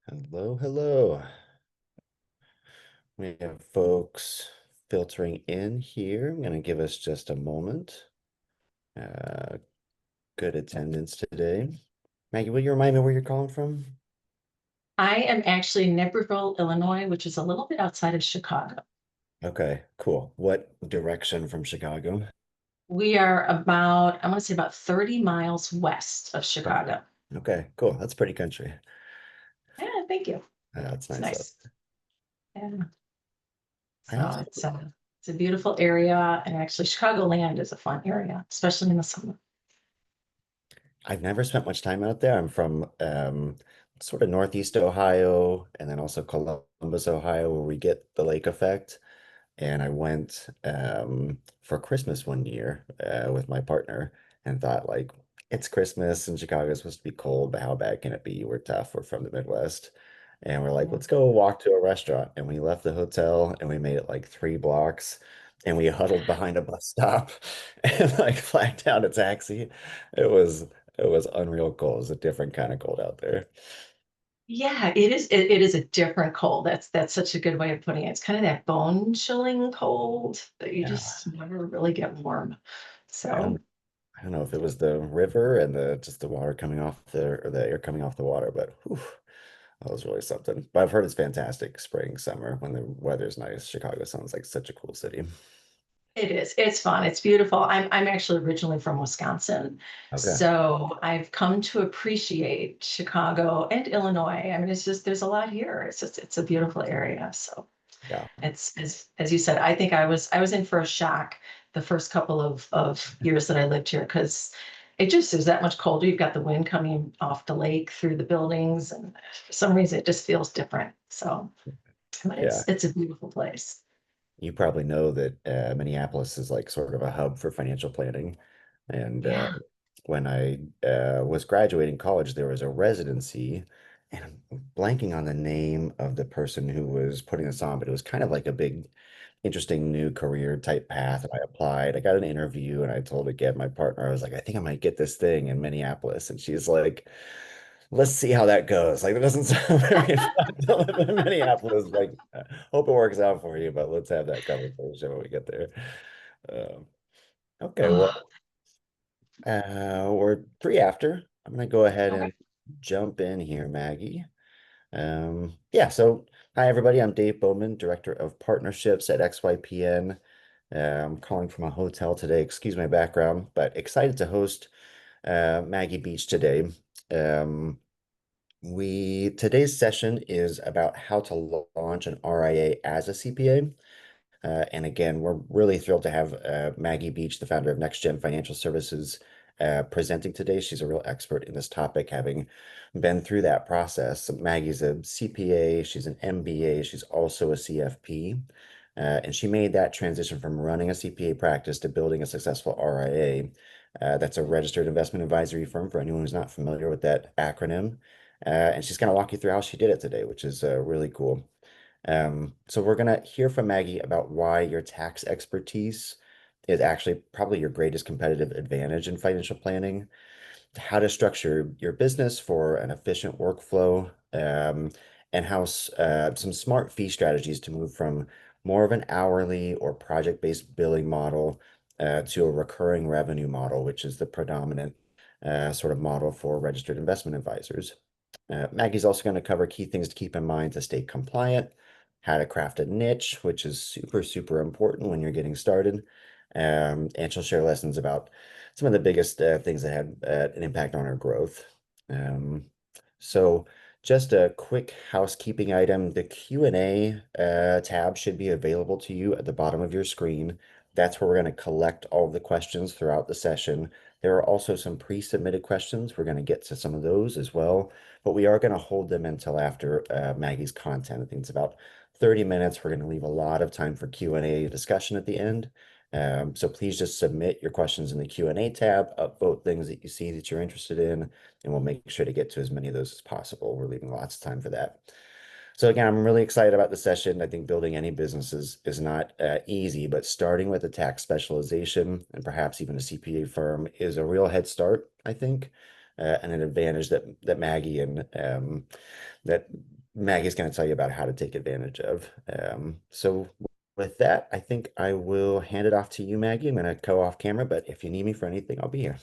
Hello, hello. We have folks filtering in here. I'm going to give us just a moment. Uh, Good attendance today. Maggie, will you remind me where you're calling from? I am actually in Naperville, Illinois, which is a little bit outside of Chicago. Okay, cool. What direction from Chicago? We are about, I want to say about 30 miles west of Okay, Chicago. okay, cool. That's pretty country. Yeah, thank you. That's It's nice though. nice. Yeah. I So also, it's a beautiful area. And actually Chicagoland is a fun area, especially in the summer. I've never spent much time out there. I'm from sort of Northeast Ohio and then also Columbus, Ohio, where we get the lake effect. And I went for Christmas one year with my partner and thought like it's Christmas and Chicago is supposed to be cold, but how bad can it be? We're tough. We're from the Midwest. And we're like, Yeah. let's go walk to a restaurant. And we left the hotel and we made it like 3 blocks and we huddled behind a bus stop and like flagged down a taxi. It was it was unreal cold. It was a different kind of cold out there. Yeah, it is. It is a different cold. That's such a good way of putting it. It's kind of that bone chilling cold that you Yeah. just never really get warm. I So don't I don't know if it was the river and the just the water coming off the air coming off the water, but whew, that was really something. But I've heard it's fantastic spring, summer when the weather's nice. Chicago sounds like such a cool city. it is. It's fun. It's beautiful. I'm actually originally from Wisconsin. Okay. So I've come to appreciate Chicago and Illinois. I mean, it's just there's a lot here. It's a beautiful area. So Yeah. it's as you said, I think I was in for a shock the first couple of years that I lived here because it just is that much colder. You've got the wind coming off the lake through the buildings, and for some reason it just feels different. So, but Yeah. it's a beautiful place. You probably know that Minneapolis is like sort of a hub for financial planning. And Yeah. when I was graduating college, there was a residency, and I'm blanking on the name of the person who was putting this on, but it was kind of like a big, interesting new career type path. And I applied. I got an interview, and I told again my partner, I was like, I think I might get this thing in Minneapolis. And she's like, let's see how that goes. Like, that doesn't sound very fun to live in Minneapolis. Like, hope it works out for you, but let's have that conversation when we get there. Um, okay, well, Oh, we're three after. I'm gonna go ahead okay. and jump in here, Maggie. Yeah, so hi everybody. I'm Dave Bowman, Director of Partnerships at XYPN. I'm calling from a hotel today. Excuse my background, but excited to host Maggie Beach today. Um, we today's session is about how to launch an RIA as a CPA. And again, we're really thrilled to have Maggie Beach, the founder of Next Gen Financial Services, presenting today. She's a real expert in this topic, having been through that process. Maggie's a CPA, she's an MBA, she's also a CFP. And she made that transition from running a CPA practice to building a successful RIA. That's a registered investment advisory firm for anyone who's not familiar with that acronym. And she's going to walk you through how she did it today, which is really cool. So we're going to hear from Maggie about why your tax expertise is actually probably your greatest competitive advantage in financial planning, how to structure your business for an efficient workflow, and how some smart fee strategies to move from more of an hourly or project-based billing model to a recurring revenue model, which is the predominant sort of model for registered investment advisors. Maggie's also going to cover key things to keep in mind to stay compliant, how to craft a niche, which is super, super important when you're getting started. And she'll share lessons about some of the biggest things that had an impact on our growth. Um, so just a quick housekeeping item. The Q&A tab should be available to you at the bottom of your screen. That's where we're going to collect all of the questions throughout the session. There are also some pre-submitted questions. We're going to get to some of those as well, but we are going to hold them until after Maggie's content. I think it's about 30 minutes. We're going to leave a lot of time for Q&A discussion at the end. So please just submit your questions in the Q&A tab, upvote things that you see that you're interested in, and we'll make sure to get to as many of those as possible. We're leaving lots of time for that. So again, I'm really excited about the session. I think building any business is not easy, but starting with a tax specialization and perhaps even a CPA firm is a real head start, I think, and an advantage that Maggie and that Maggie's going to tell you about how to take advantage of. So with that, I think I will hand it off to you, Maggie. I'm going to go off camera, but if you need me for anything, I'll be here.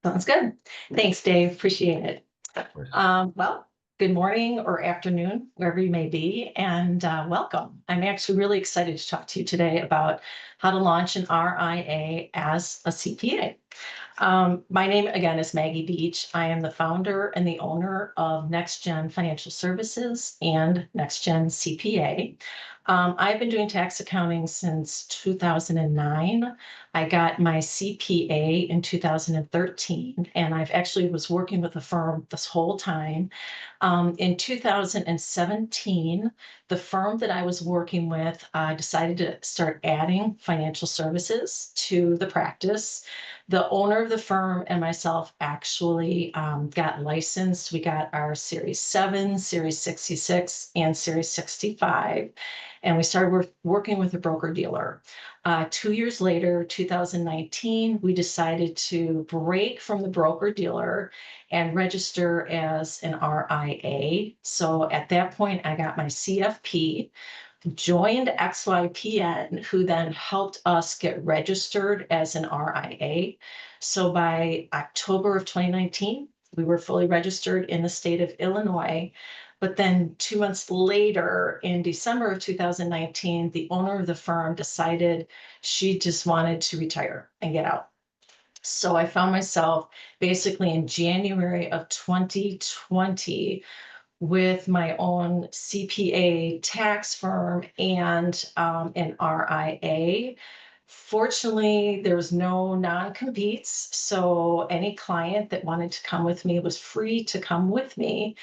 Sounds good. Thanks, Dave. Appreciate it. Of course. Well, good morning or afternoon, wherever you may be, and welcome. I'm actually really excited to talk to you today about how to launch an RIA as a CPA. My name again is Maggie Beach. I am the founder and the owner of Next Gen Financial Services and Next Gen CPA. I've been doing tax accounting since 2009. I got my CPA in 2013, and I've actually was working with a firm this whole time. In 2017, the firm that I was working with decided to start adding financial services to the practice. The owner of the firm and myself actually got licensed. We got our Series 7, Series 66, and Series 65. And we started working with a broker dealer. 2 years later, 2019, we decided to break from the broker dealer and register as an RIA. So at that point, I got my CFP, joined XYPN, who then helped us get registered as an RIA. So by October of 2019, we were fully registered in the state of Illinois. But then 2 months later, in December of 2019, the owner of the firm decided she just wanted to retire and get out. So I found myself basically in January of 2020 with my own CPA tax firm and an RIA. Fortunately, there was no non-competes, so any client that wanted to come with me was free to come with me.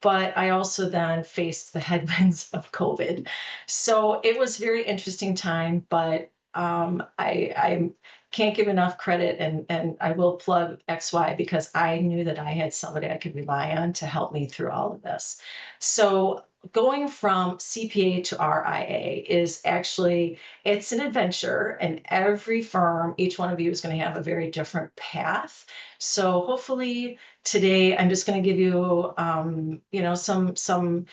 But I also then faced the headwinds of COVID. So it was a very interesting time, but I can't give enough credit, and I will plug XY because I knew that I had somebody I could rely on to help me through all of this. So going from CPA to RIA is actually, it's an adventure, and every firm, each one of you is going to have a very different path. So hopefully today I'm just going to give you, some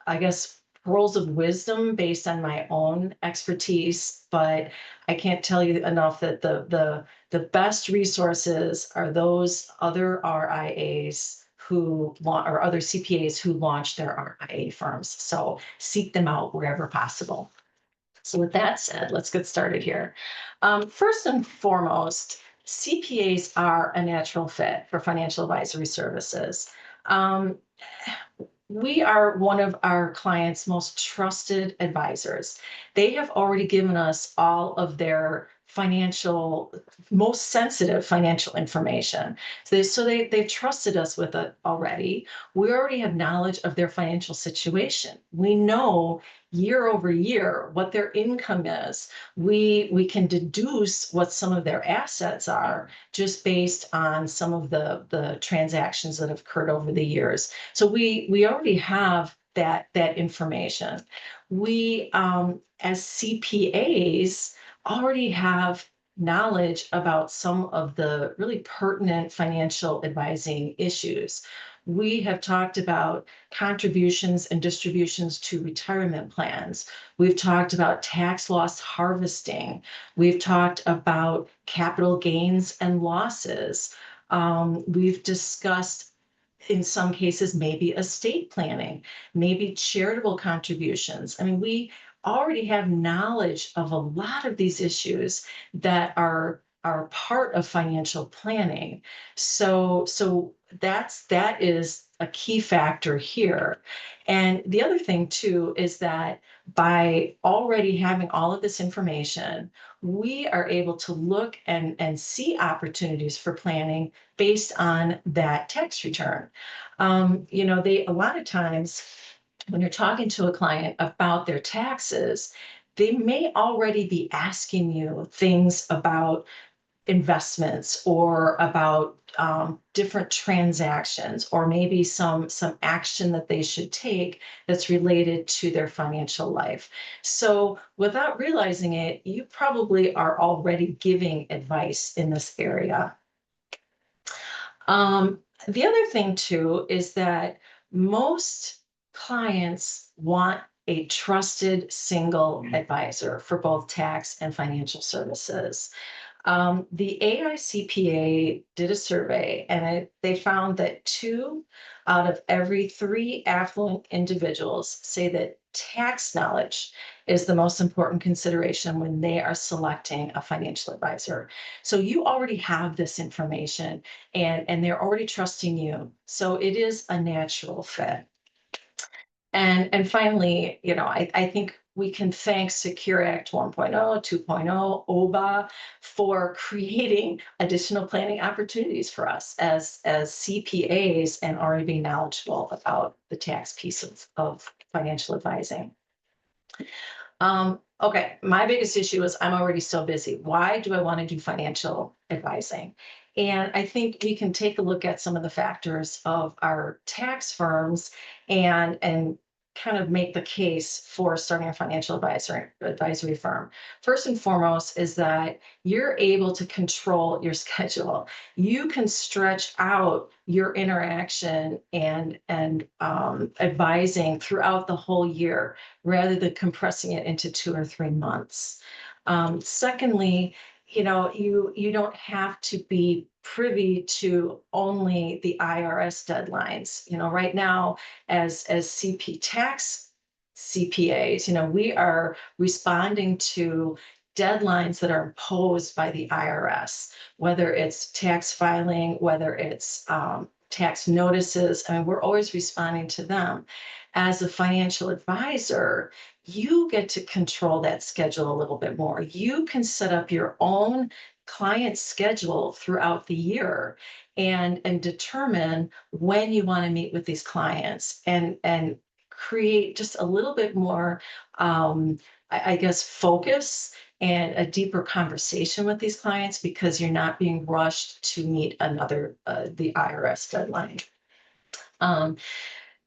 I guess, pearls of wisdom based on my own expertise, but I can't tell you enough that the best resources are those other RIAs or other CPAs who launch their RIA firms. So seek them out wherever possible. So with that said, let's get started here. First and foremost, CPAs are a natural fit for financial advisory services. Um, we are one of our clients' most trusted advisors. They have already given us all of their most sensitive financial information. They've trusted us with it already. We already have knowledge of their financial situation. We know year over year what their income is. We can deduce what some of their assets are just based on some of the transactions that have occurred over the years. So we already have that information. We as CPAs already have knowledge about some of the really pertinent financial advising issues. We have talked about contributions and distributions to retirement plans. We've talked about tax loss harvesting. We've talked about capital gains and losses. We've discussed, in some cases, maybe estate planning, maybe charitable contributions. I mean, we already have knowledge of a lot of these issues that are part of financial planning. So that is a key factor here. And the other thing too is that by already having all of this information, we are able to look and see opportunities for planning based on that tax return. They a lot of times when you're talking to a client about their taxes, they may already be asking you things about investments or about different transactions, or maybe some action that they should take that's related to their financial life. So without realizing it, you probably are already giving advice in this area. The other thing too is that most clients want a trusted single advisor for both tax and financial services. The AICPA did a survey, and they found that 2 out of every 3 affluent individuals say that tax knowledge is the most important consideration when they are selecting a financial advisor. So you already have this information, and they're already trusting you. So it is a natural fit. And finally, I think we can thank Secure Act 1.0, 2.0, OBA for creating additional planning opportunities for us as CPAs and already being knowledgeable about the tax piece of financial advising. Okay, my biggest issue is I'm already so busy. Why do I want to do financial advising? And I think we can take a look at some of the factors of our tax firms and kind of make the case for starting a financial advisory firm. First and foremost is that you're able to control your schedule. You can stretch out your interaction and advising throughout the whole year rather than compressing it into 2 or 3 months. Secondly, you don't have to be privy to only the IRS deadlines. Right now, as tax CPAs, we are responding to deadlines that are imposed by the IRS, whether it's tax filing, whether it's tax notices. I mean, we're always responding to them. As a financial advisor, you get to control that schedule a little bit more. You can set up your own client schedule throughout the year and determine when you want to meet with these clients and create just a little bit more I guess focus and a deeper conversation with these clients because you're not being rushed to meet the IRS deadline. Um,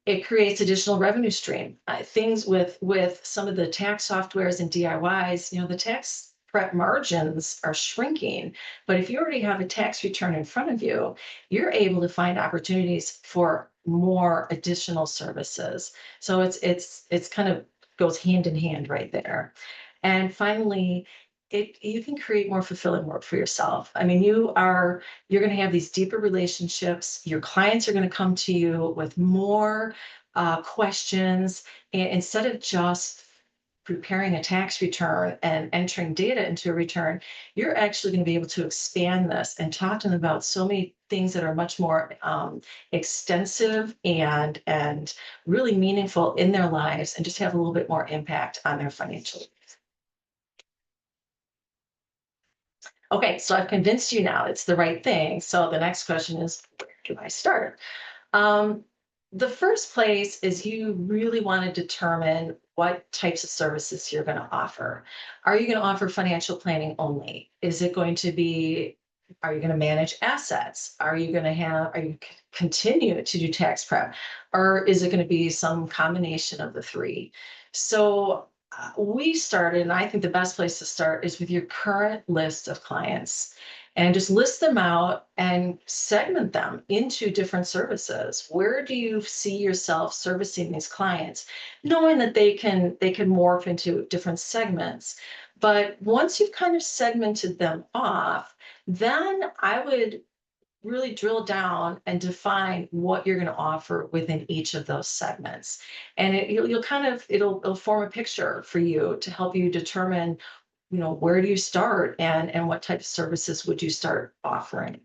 it creates additional revenue stream. Things with some of the tax softwares and DIYs, the tax prep margins are shrinking. But if you already have a tax return in front of you, you're able to find opportunities for more additional services. So it's kind of goes hand in hand right there. And finally, you can create more fulfilling work for yourself. I mean, you're going to have these deeper relationships. Your clients are going to come to you with more questions. And instead of just preparing a tax return and entering data into a return, you're actually going to be able to expand this and talk to them about so many things that are much more extensive and really meaningful in their lives and just have a little bit more impact on their financial. Okay, so I've convinced you now it's the right thing. So the next question is, where do I start? Um, the first place is you really want to determine what types of services you're going to offer. Are you going to offer financial planning only? Is it going to be, are you going to manage assets? Are you continue to do tax prep? Or is it going to be some combination of the three? So we started, and I think the best place to start is with your current list of clients and just list them out and segment them into different services. Where do you see yourself servicing these clients, knowing that they can morph into different segments? But once you've kind of segmented them off, then I would really drill down and define what you're going to offer within each of those segments. And you'll kind of, it'll form a picture for you to help you determine, where do you start and what type of services would you start offering.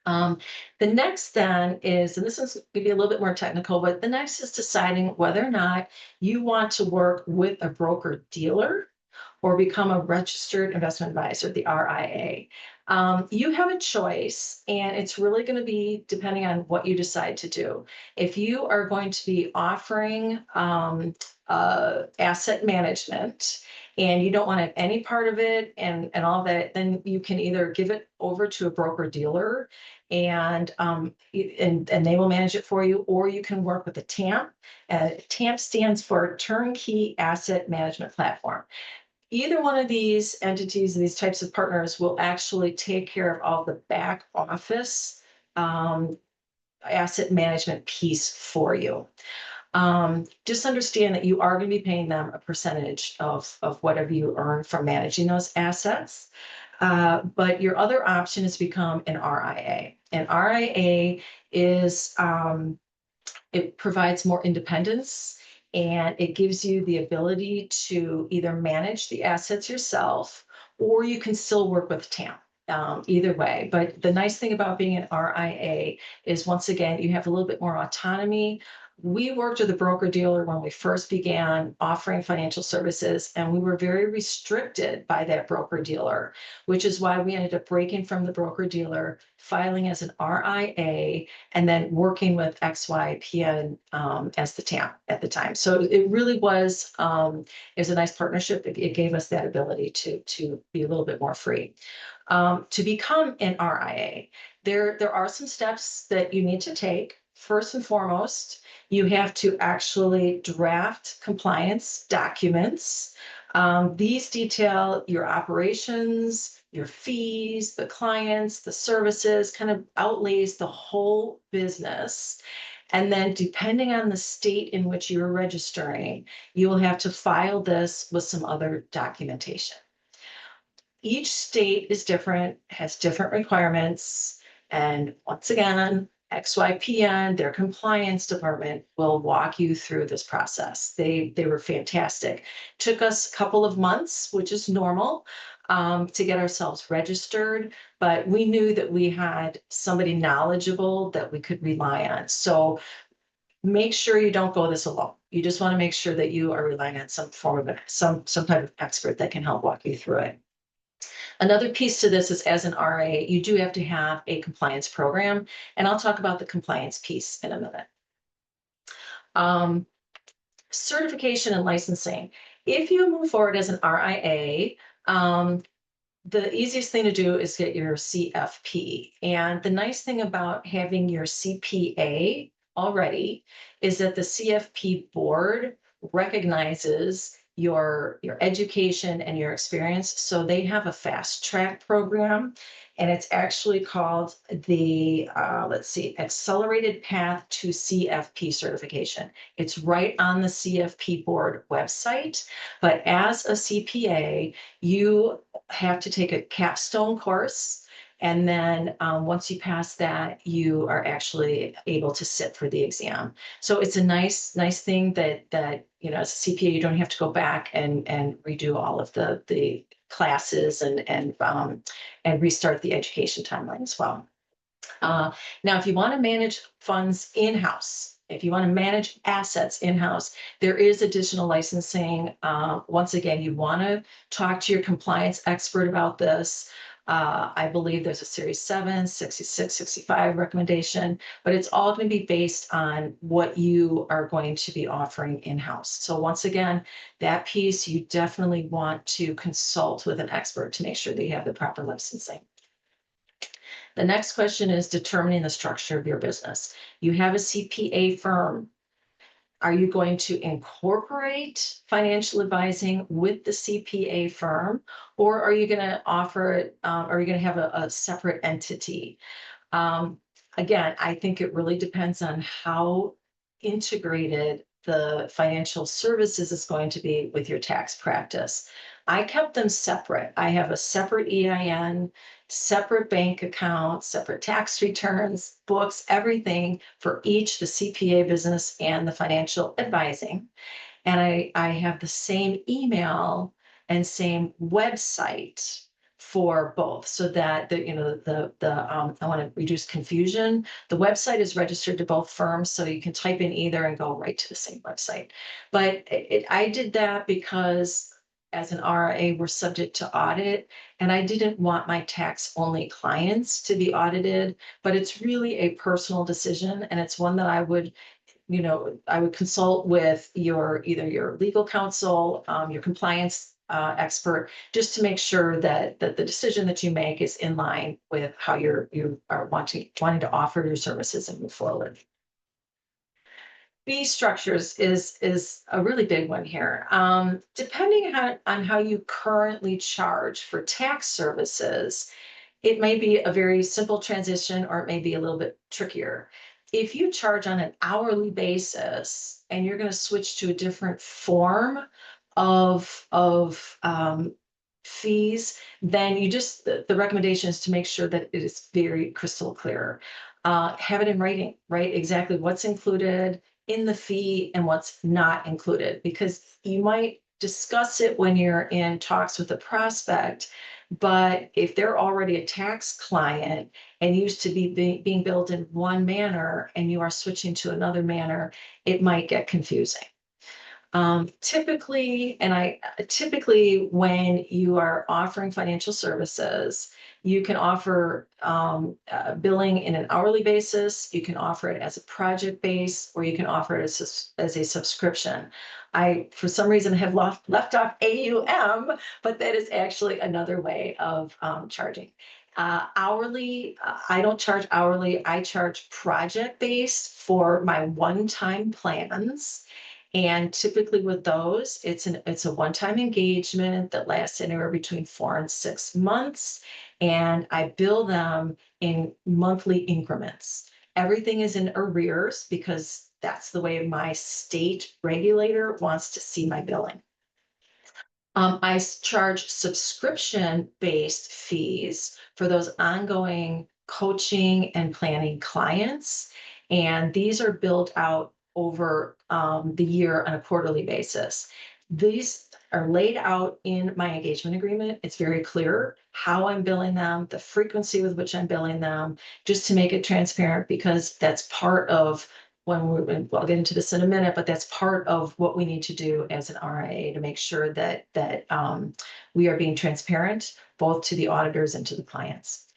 The next then is, and this is going to be a little bit more technical, but the next is deciding whether or not you want to work with a broker dealer or become a registered investment advisor, the RIA. You have a choice, and it's really going to be depending on what you decide to do. If you are going to be offering asset management and you don't want to have any part of it and all that, then you can either give it over to a broker dealer and they will manage it for you, or you can work with a TAMP. TAMP stands for Turnkey Asset Management Platform. Either one of these entities, these types of partners, will actually take care of all the back office asset management piece for you. Just understand that you are going to be paying them a percentage of whatever you earn from managing those assets. But your other option is become an RIA. An RIA is it provides more independence, and it gives you the ability to either manage the assets yourself, or you can still work with TAMP. Either way. But the nice thing about being an RIA is, once again, you have a little bit more autonomy. We worked with a broker dealer when we first began offering financial services, and we were very restricted by that broker dealer, which is why we ended up breaking from the broker dealer, filing as an RIA, and then working with XYPN as the TAMP at the time. So it really it was a nice partnership. It gave us that ability to be a little bit more free. To become an RIA, there are some steps that you need to take. First and foremost, you have to actually draft compliance documents. These detail your operations, your fees, the clients, the services, kind of outlays the whole business. And then, depending on the state in which you're registering, you will have to file this with some other documentation. Each state is different, has different requirements. And once again, XYPN, their compliance department, will walk you through this process. They were fantastic. Took us a couple of months, which is normal, to get ourselves registered, but we knew that we had somebody knowledgeable that we could rely on. So make sure you don't go this alone. You just want to make sure that you are relying on some form of some type of expert that can help walk you through it. Another piece to this is, as an RA, you do have to have a compliance program, and I'll talk about the compliance piece in a minute. Certification and licensing. If you move forward as an RIA, the easiest thing to do is get your CFP. And the nice thing about having your CPA already is that the CFP board recognizes your education and your experience. So they have a fast track program, and it's actually called the let's see, Accelerated Path to CFP Certification. It's right on the CFP board website. But as a CPA, you have to take a capstone course. And then once you pass that, you are actually able to sit for the exam. So it's a nice thing that as a CPA, you don't have to go back and redo all of the classes and restart the education timeline as well. Now, if you want to manage funds in-house, if you want to manage assets in-house, there is additional licensing. Once again, you want to talk to your compliance expert about this. I believe there's a Series 7, 66, 65 recommendation, but it's all going to be based on what you are going to be offering in-house. So once again, that piece, you definitely want to consult with an expert to make sure that you have the proper licensing. The next question is determining the structure of your business. You have a CPA firm. Are you going to incorporate financial advising with the CPA firm, or are you going to offer it, are you going to have a separate entity? Again, I think it really depends on how integrated the financial services is going to be with your tax practice. I kept them separate. I have a separate EIN, separate bank account, separate tax returns, books, everything for each, the CPA business and the financial advising. And I have the same email and same website for both, so that I want to reduce confusion. The website is registered to both firms, so you can type in either and go right to the same website. But I did that because as an RIA, we're subject to audit, and I didn't want my tax only clients to be audited, but it's really a personal decision, and it's one that I would consult with either your legal counsel, your compliance expert, just to make sure that the decision that you make is in line with how you are wanting to offer your services and move forward. Fee structures is a really big one here. Depending on how you currently charge for tax services, it may be a very simple transition, or it may be a little bit trickier. if you charge on an hourly basis and you're going to switch to a different form of fees, then you just the recommendation is to make sure that it is very crystal clear. Have it in writing, right? Exactly what's included in the fee and what's not included, because you might discuss it when you're in talks with a prospect, but if they're already a tax client and used to being billed in one manner and you are switching to another manner, it might get confusing. Typically, when you are offering financial services, you can offer billing in an hourly basis, you can offer it as a project base, or you can offer it as a subscription. I, for some reason, have left off AUM, but that is actually another way of charging. Hourly, I don't charge hourly, I charge project based for my one-time plans. And typically with those, it's a one-time engagement that lasts anywhere between 4 and 6 months. And I bill them in monthly increments. Everything is in arrears because that's the way my state regulator wants to see my billing. I charge subscription-based fees for those ongoing coaching and planning clients, and these are billed out over the year on a quarterly basis. These are laid out in my engagement agreement. It's very clear how I'm billing them, the frequency with which I'm billing them, just to make it transparent, because that's part of I'll get into this in a minute, but that's part of what we need to do as an RIA to make sure that we are being transparent both to the auditors and to the clients.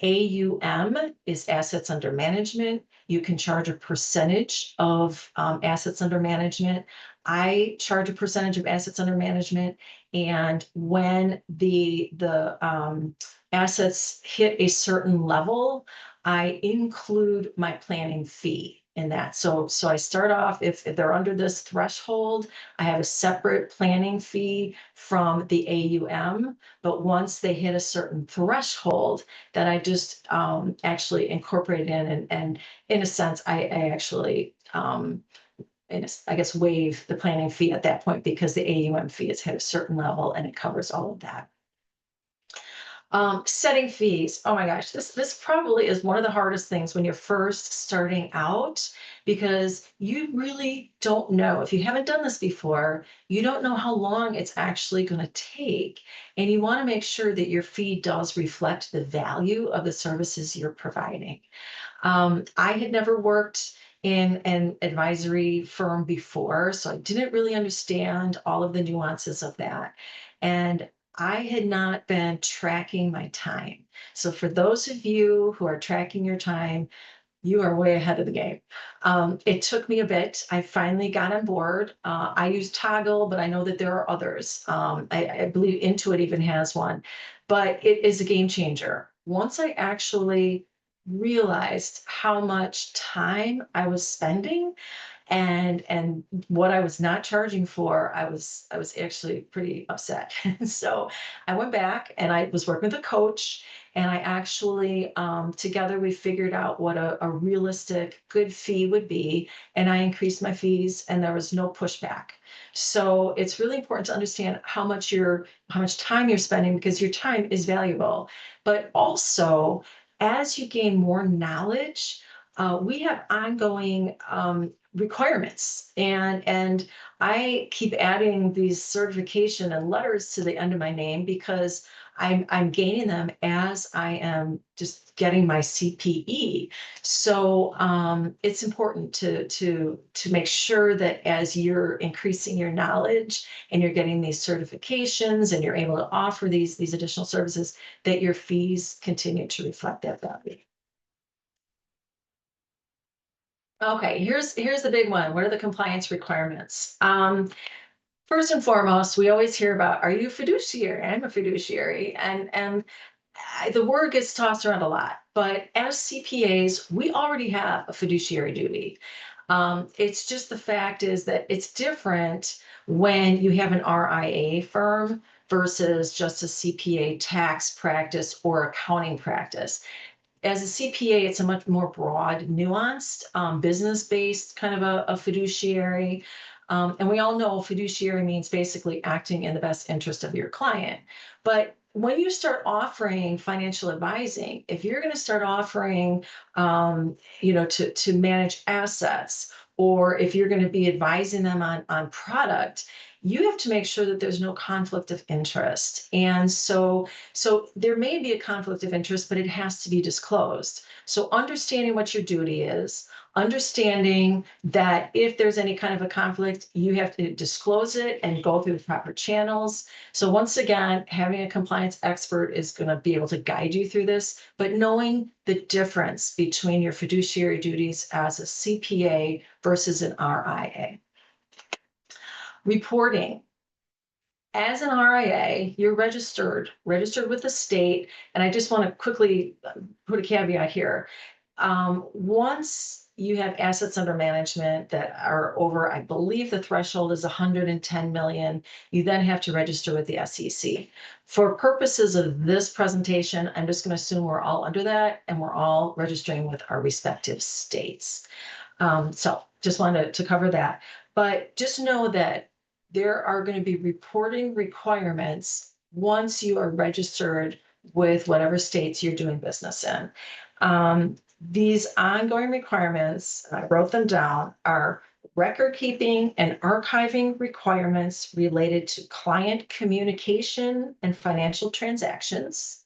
AUM is assets under management. You can charge a percentage of assets under management. I charge a percentage of assets under management, and when the assets hit a certain level, I include my planning fee in that. So I start off, if they're under this threshold, I have a separate planning fee from the AUM. But once they hit a certain threshold, that I just actually incorporate in, and in a sense, I actually I guess waive the planning fee at that point, because the AUM fee has hit a certain level and it covers all of that. Setting fees. Oh my gosh, this probably is one of the hardest things when you're first starting out, because you really don't know. If you haven't done this before, you don't know how long it's actually going to take. And you want to make sure that your fee does reflect the value of the services you're providing. I had never worked in an advisory firm before, so I didn't really understand all of the nuances of that. And I had not been tracking my time. So for those of you who are tracking your time, you are way ahead of the game. It took me a bit. I finally got on board. I use Toggle, but I know that there are others. I believe Intuit even has one, but it is a game changer. Once I actually realized how much time I was spending and what I was not charging for, I was actually pretty upset. So I went back and I was working with a coach, and I actually together we figured out what a realistic good fee would be, and I increased my fees and there was no pushback. So it's really important to understand how much time you're spending, because your time is valuable. But also, as you gain more knowledge, we have ongoing requirements, and I keep adding these certification and letters to the end of my name, because I'm gaining them as I am just getting my CPE. So it's important to make sure that as you're increasing your knowledge and you're getting these certifications and you're able to offer these additional services, that your fees continue to reflect that value. Okay, here's the big one. What are the compliance requirements? First and foremost, we always hear about, are you a fiduciary? I'm a fiduciary, and the word gets tossed around a lot. But as CPAs, we already have a fiduciary duty. It's just the fact is that it's different when you have an RIA firm versus just a CPA tax practice or accounting practice. as a CPA, it's a much more broad, nuanced, business-based kind of a fiduciary. And we all know fiduciary means basically acting in the best interest of your client. But when you start offering financial advising, if you're going to start offering, to manage assets, or if you're going to be advising them on product, you have to make sure that there's no conflict of interest. And so there may be a conflict of interest, but it has to be disclosed. So understanding what your duty is, understanding that if there's any kind of a conflict, you have to disclose it and go through the proper channels. So once again, having a compliance expert is going to be able to guide you through this, but knowing the difference between your fiduciary duties as a CPA versus an RIA. Reporting. As an RIA, you're registered with the state. And I just want to quickly put a caveat here. Once you have assets under management that are over, I believe the threshold is 110 million, you then have to register with the SEC. For purposes of this presentation, I'm just going to assume we're all under that and we're all registering with our respective states. So just wanted to cover that. But just know that there are going to be reporting requirements once you are registered with whatever states you're doing business in. These ongoing requirements, I wrote them down, are record keeping and archiving requirements related to client communication and financial transactions.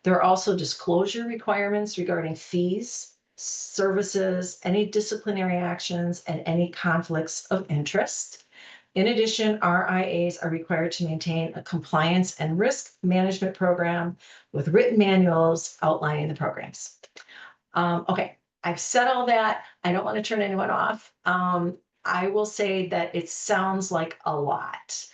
There are also disclosure requirements regarding fees, services, any disciplinary actions, and any conflicts of interest. In addition, RIAs are required to maintain a compliance and risk management program with written manuals outlining the programs. Okay, I've said all that. I don't want to turn anyone off. I will say that it sounds like a lot,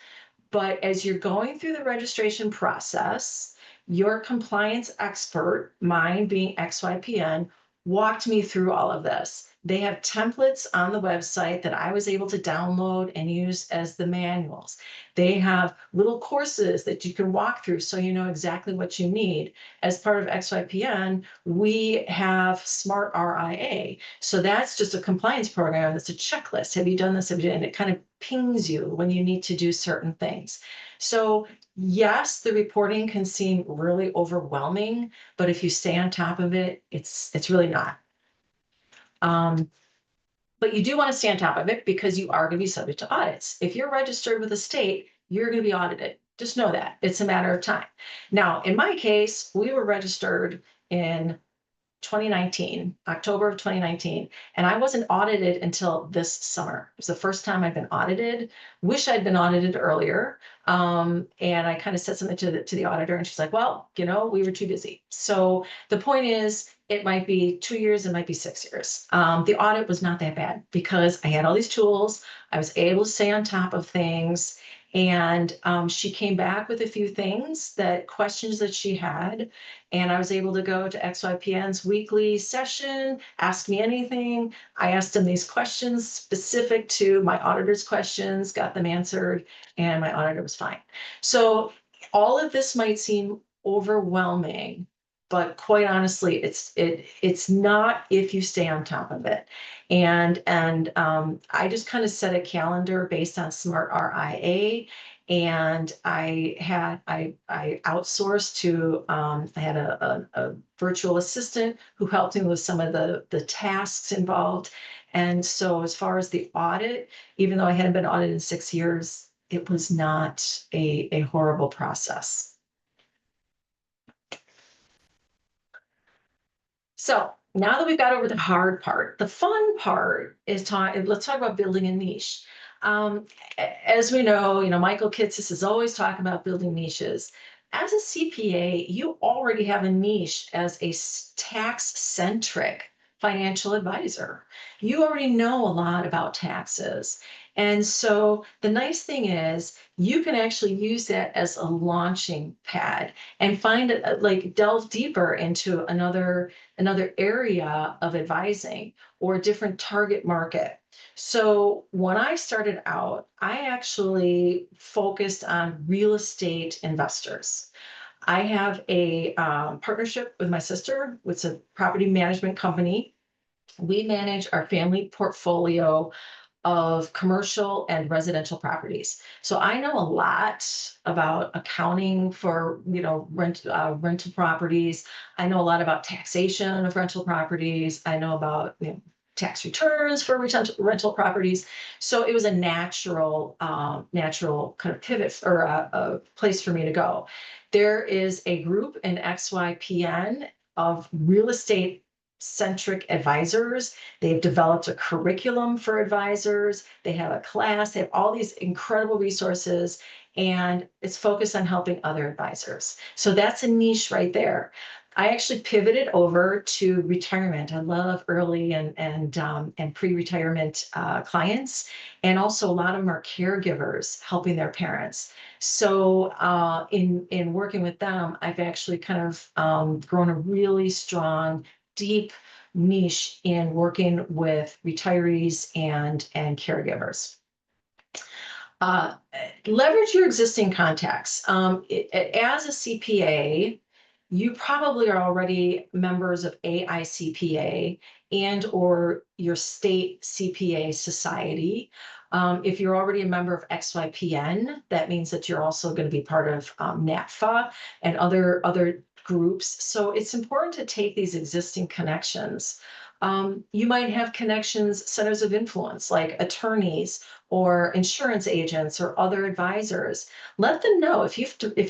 but as you're going through the registration process, your compliance expert, mine being XYPN, walked me through all of this. They have templates on the website that I was able to download and use as the manuals. They have little courses that you can walk through so you know exactly what you need. As part of XYPN, we have Smart RIA. So that's just a compliance program. That's a checklist. Have you done this? Have you done? And it kind of pings you when you need to do certain things. So yes, the reporting can seem really overwhelming, but if you stay on top of it, it's really not. But you do want to stay on top of it because you are going to be subject to audits. If you're registered with the state, you're going to be audited. Just know that. It's a matter of time. Now, in my case, we were registered in 2019, October of 2019, and I wasn't audited until this summer. It was the first time I've been audited. Wish I'd been audited earlier. And I kind of said something to the auditor, and she's like, well, we were too busy. So the point is, it might be 2 years, it might be 6 years. The audit was not that bad because I had all these tools. I was able to stay on top of things. And she came back with a few questions that she had. And I was able to go to XYPN's weekly session, ask me anything. I asked them these questions specific to my auditor's questions, got them answered, and my auditor was fine. So all of this might seem overwhelming, but quite honestly, it's not if you stay on top of it. And I just kind of set a calendar based on Smart RIA, and I outsourced to I had a virtual assistant who helped me with some of the tasks involved. And so as far as the audit, even though I hadn't been audited in 6 years, it was not a horrible process. So now that we've got over the hard part, the fun part is let's talk about building a niche. As we know, Michael Kitces is always talking about building niches. As a CPA, you already have a niche as a tax-centric financial advisor. You already know a lot about taxes. And so the nice thing is you can actually use that as a launching pad and delve deeper into another area of advising or a different target market. So when I started out, I actually focused on real estate investors. I have a partnership with my sister. It's a property management company. We manage our family portfolio of commercial and residential properties. So I know a lot about accounting for, rental properties. I know a lot about taxation of rental properties. I know about, tax returns for rental properties. So it was a natural kind of pivot or a place for me to go. There is a group in XYPN of real estate centric advisors. They've developed a curriculum for advisors. They have a class. They have all these incredible resources, and it's focused on helping other advisors. So that's a niche right there. I actually pivoted over to retirement. I love early and pre-retirement clients, and also a lot of them are caregivers helping their parents. So in working with them, I've actually kind of grown a really strong, deep niche in working with retirees and caregivers. Uh, Leverage your existing contacts. As a CPA, you probably are already members of AICPA and or your state CPA society. If you're already a member of XYPN, that means that you're also going to be part of NAPFA and other groups. So it's important to take these existing connections. You might have connections, centers of influence, like attorneys or insurance agents or other advisors. Let them know if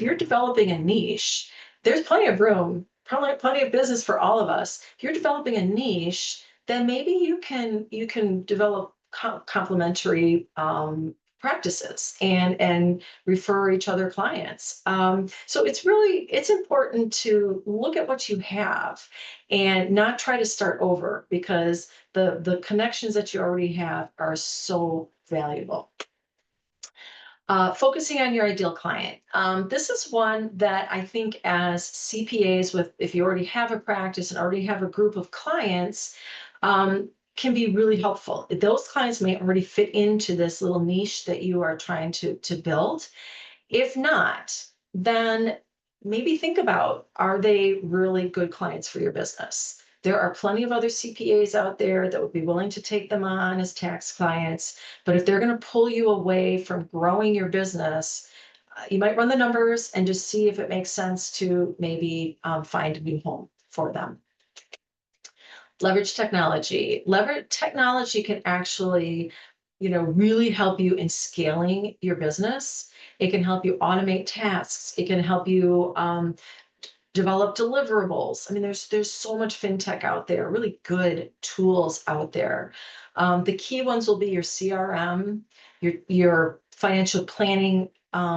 you're developing a niche, there's plenty of room, probably plenty of business for all of us. If you're developing a niche, then maybe you can develop complementary practices and refer each other clients. So it's important to look at what you have and not try to start over, because the connections that you already have are so valuable. Focusing on your ideal client. This is one that I think as CPAs, if you already have a practice and already have a group of clients, can be really helpful. Those clients may already fit into this little niche that you are trying to build. If not, then maybe think about, are they really good clients for your business? There are plenty of other CPAs out there that would be willing to take them on as tax clients. But if they're going to pull you away from growing your business, you might run the numbers and just see if it makes sense to maybe find a new home for them. Leverage technology. Leverage technology can actually, really help you in scaling your business. It can help you automate tasks. It can help you develop deliverables. I mean, there's so much fintech out there, really good tools out there. The key ones will be your CRM, your financial planning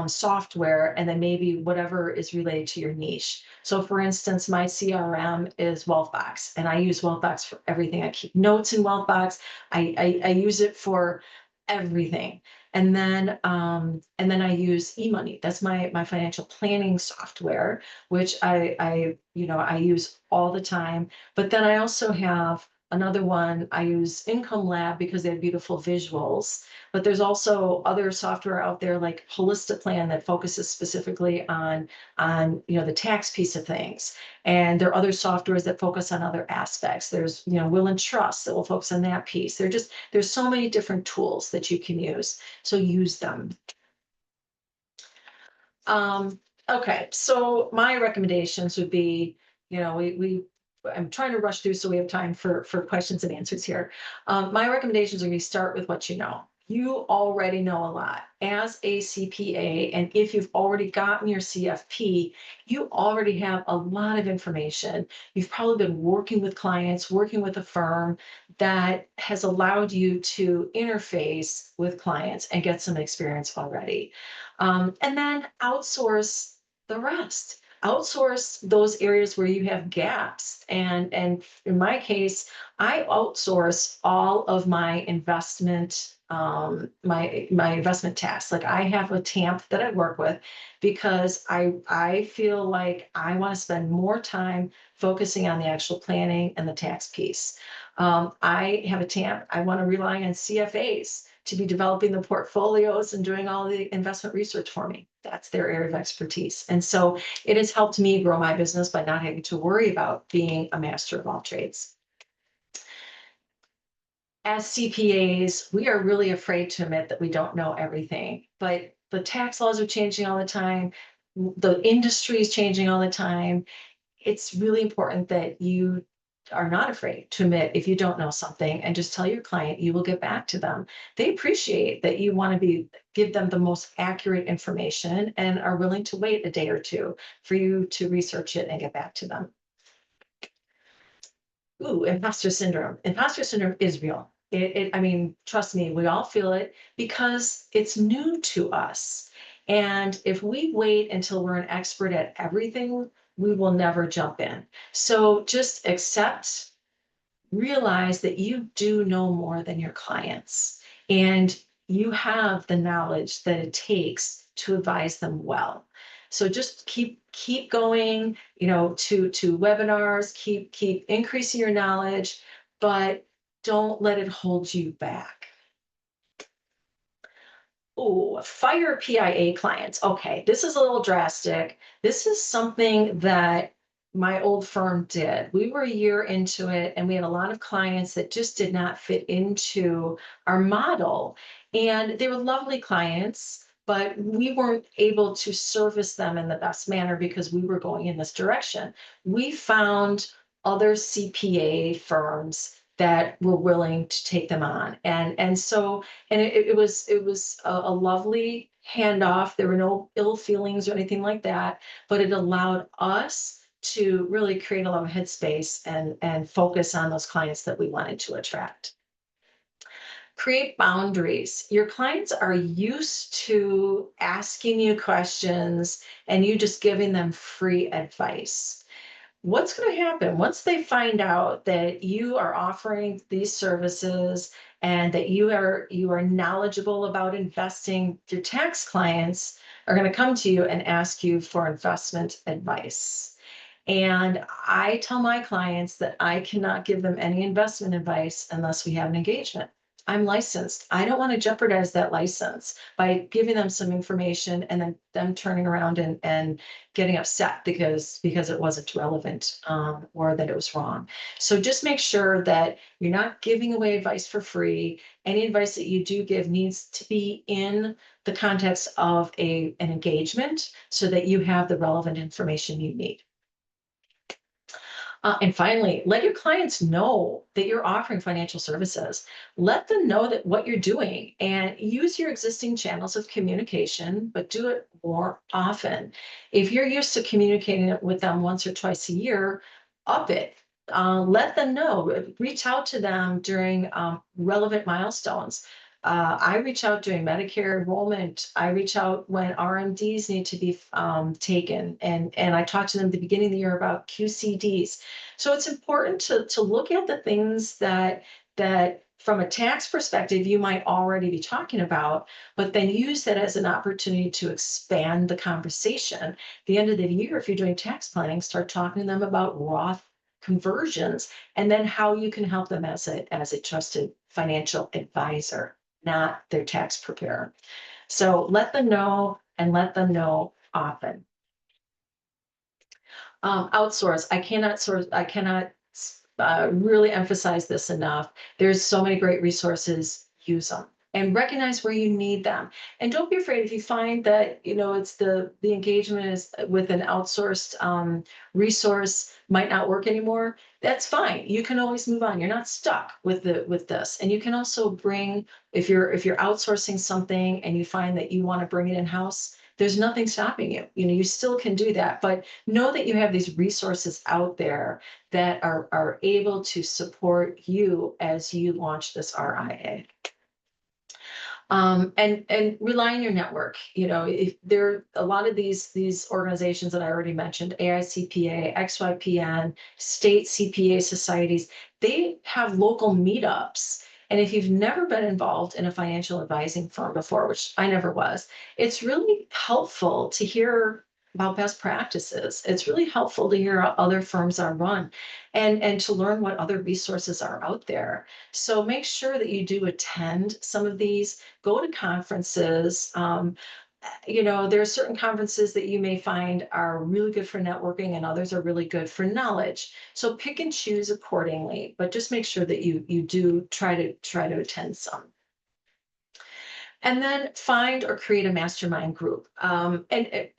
software, and then maybe whatever is related to your niche. So for instance, my CRM is Wealthbox, and I use Wealthbox for everything. I keep notes in Wealthbox. I use it for everything. And then I use eMoney. That's my financial planning software, which I use all the time. But then I also have another one. I use Income Lab because they have beautiful visuals. But there's also other software out there like Holistic Plan that focuses specifically on the tax piece of things. And there are other softwares that focus on other aspects. There's Will and Trust that will focus on that piece. There's so many different tools that you can use. So use them. Okay, so my recommendations would be, I'm trying to rush through so we have time for questions and answers here. My recommendations are, you start with what you know. You already know a lot as a CPA, and if you've already gotten your CFP, you already have a lot of information. You've probably been working with clients, working with a firm that has allowed you to interface with clients and get some experience already. And then outsource the rest. Outsource those areas where you have gaps. And in my case, I outsource all of my investment, my investment tasks. Like I have a TAMP that I work with because I feel like I want to spend more time focusing on the actual planning and the tax piece. I have a TAMP. I want to rely on CFAs to be developing the portfolios and doing all the investment research for me. That's their area of expertise. And so it has helped me grow my business by not having to worry about being a master of all trades. As CPAs, we are really afraid to admit that we don't know everything, but the tax laws are changing all the time. The industry is changing all the time. It's really important that you are not afraid to admit if you don't know something and just tell your client you will get back to them. They appreciate that you want to give them the most accurate information and are willing to wait a day or two for you to research it and get back to them. Ooh, imposter syndrome. Imposter syndrome is real. I mean, trust me, we all feel it because it's new to us. And if we wait until we're an expert at everything, we will never jump in. So just accept, realize that you do know more than your clients and you have the knowledge that it takes to advise them well. So just keep going, to webinars, keep increasing your knowledge, but don't let it hold you back. Oh, fire PIA clients. Okay, this is a little drastic. This is something that my old firm did. We were a year into it, and we had a lot of clients that just did not fit into our model. And they were lovely clients, but we weren't able to service them in the best manner because we were going in this direction. We found other CPA firms that were willing to take them on. And it was a lovely handoff. There were no ill feelings or anything like that, but it allowed us to really create a lot of headspace and focus on those clients that we wanted to attract. Create boundaries. Your clients are used to asking you questions and you just giving them free advice. What's going to happen once they find out that you are offering these services and that you are knowledgeable about investing? Your tax clients are going to come to you and ask you for investment advice. And I tell my clients that I cannot give them any investment advice unless we have an engagement. I'm licensed. I don't want to jeopardize that license by giving them some information and then them turning around and getting upset because it wasn't relevant, or that it was wrong. So just make sure that you're not giving away advice for free. Any advice that you do give needs to be in the context of an engagement so that you have the relevant information you need. And finally, let your clients know that you're offering financial services. Let them know that what you're doing and use your existing channels of communication, but do it more often. If you're used to communicating with them once or twice a year, up it. Let them know, reach out to them during relevant milestones. I reach out during Medicare enrollment. I reach out when RMDs need to be taken, and I talk to them at the beginning of the year about QCDs. So it's important to look at the things that from a tax perspective you might already be talking about, but then use that as an opportunity to expand the conversation. At the end of the year, if you're doing tax planning, start talking to them about Roth conversions and then how you can help them as a trusted financial advisor, not their tax preparer. So let them know and let them know often. Outsource. I cannot really emphasize this enough. There's so many great resources. Use them and recognize where you need them. And don't be afraid if you find that, it's the engagement is with an outsourced resource might not work anymore. That's fine. You can always move on. You're not stuck with this. And you can also bring, if you're outsourcing something and you find that you want to bring it in-house, there's nothing stopping you. You still can do that, but know that you have these resources out there that are able to support you as you launch this RIA. And rely on your network. If there are a lot of these organizations that I already mentioned, AICPA, XYPN, state CPA societies, they have local meetups. And if you've never been involved in a financial advising firm before, which I never was, it's really helpful to hear about best practices. It's really helpful to hear how other firms are run and to learn what other resources are out there. So make sure that you do attend some of these, go to conferences. There are certain conferences that you may find are really good for networking and others are really good for knowledge. So pick and choose accordingly, but just make sure that you do try to attend some. And then find or create a mastermind group. And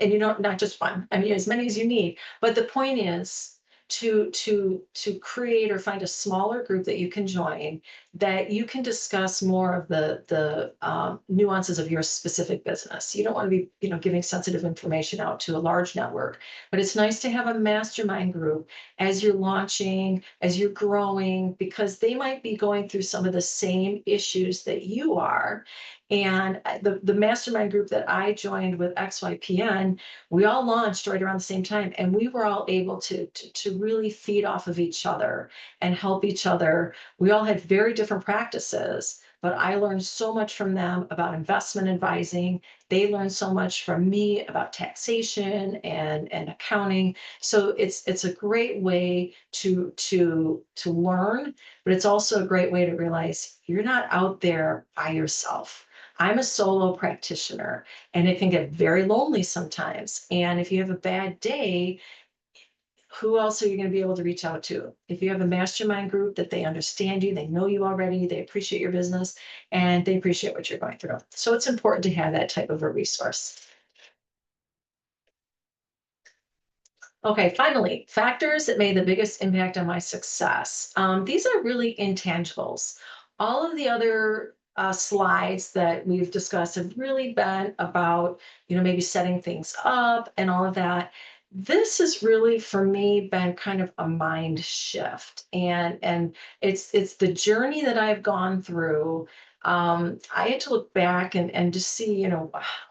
not just one. I mean, as many as you need. But the point is to create or find a smaller group that you can join, that you can discuss more of the nuances of your specific business. You don't want to be, giving sensitive information out to a large network, but it's nice to have a mastermind group as you're launching, as you're growing, because they might be going through some of the same issues that you are. And the mastermind group that I joined with XYPN, we all launched right around the same time, and we were all able to really feed off of each other and help each other. We all had very different practices, but I learned so much from them about investment advising. They learned so much from me about taxation and accounting. So it's a great way to learn, but it's also a great way to realize you're not out there by yourself. I'm a solo practitioner and it can get very lonely sometimes. And if you have a bad day, who else are you going to be able to reach out to? If you have a mastermind group that they understand you, they know you already, they appreciate your business, and they appreciate what you're going through. So it's important to have that type of a resource. Okay, finally, factors that made the biggest impact on my success. These are really intangibles. All of the other slides that we've discussed have really been about, maybe setting things up and all of that. This has really, for me, been kind of a mind shift, and it's the journey that I've gone through. I had to look back and just see,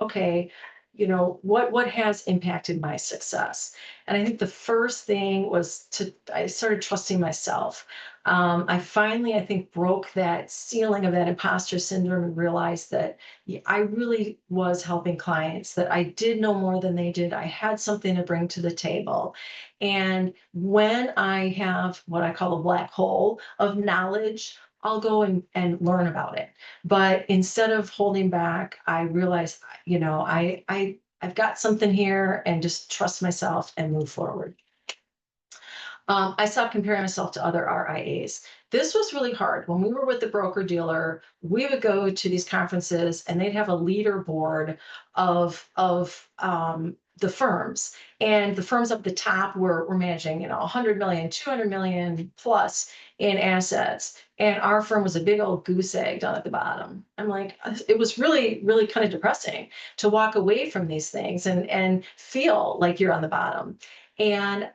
okay, what has impacted my success. And I think the first thing was I started trusting myself. I finally, I think, broke that ceiling of that imposter syndrome and realized that I really was helping clients, that I did know more than they did. I had something to bring to the table. And when I have what I call a black hole of knowledge, I'll go and learn about it. But instead of holding back, I realized, I've got something here, and just trust myself and move forward. I stopped comparing myself to other RIAs. This was really hard. When we were with the broker dealer, we would go to these conferences and they'd have a leaderboard of the firms. And the firms up the top were managing, 100 million, 200 million plus in assets. And our firm was a big old goose egg down at the bottom. I'm like, it was really, really kind of depressing to walk away from these things and feel like you're on the bottom. And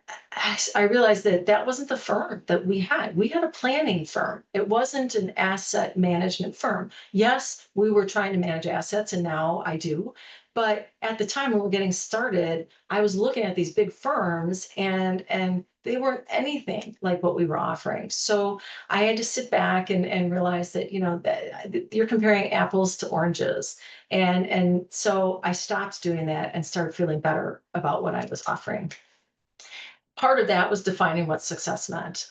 I realized that that wasn't the firm that we had. We had a planning firm. It wasn't an asset management firm. Yes, we were trying to manage assets, and now I do. But at the time when we were getting started, I was looking at these big firms, and they weren't anything like what we were offering. So I had to sit back and realize that, that you're comparing apples to oranges. And so I stopped doing that and started feeling better about what I was offering. Part of that was defining what success meant.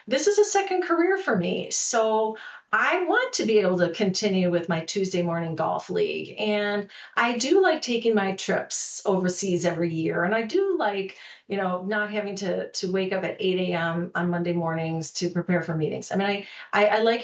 This is a second career for me. So I want to be able to continue with my Tuesday morning golf league. And I do like taking my trips overseas every year. And I do like, not having to wake up at 8 a.m. on Monday mornings to prepare for meetings. I mean, I like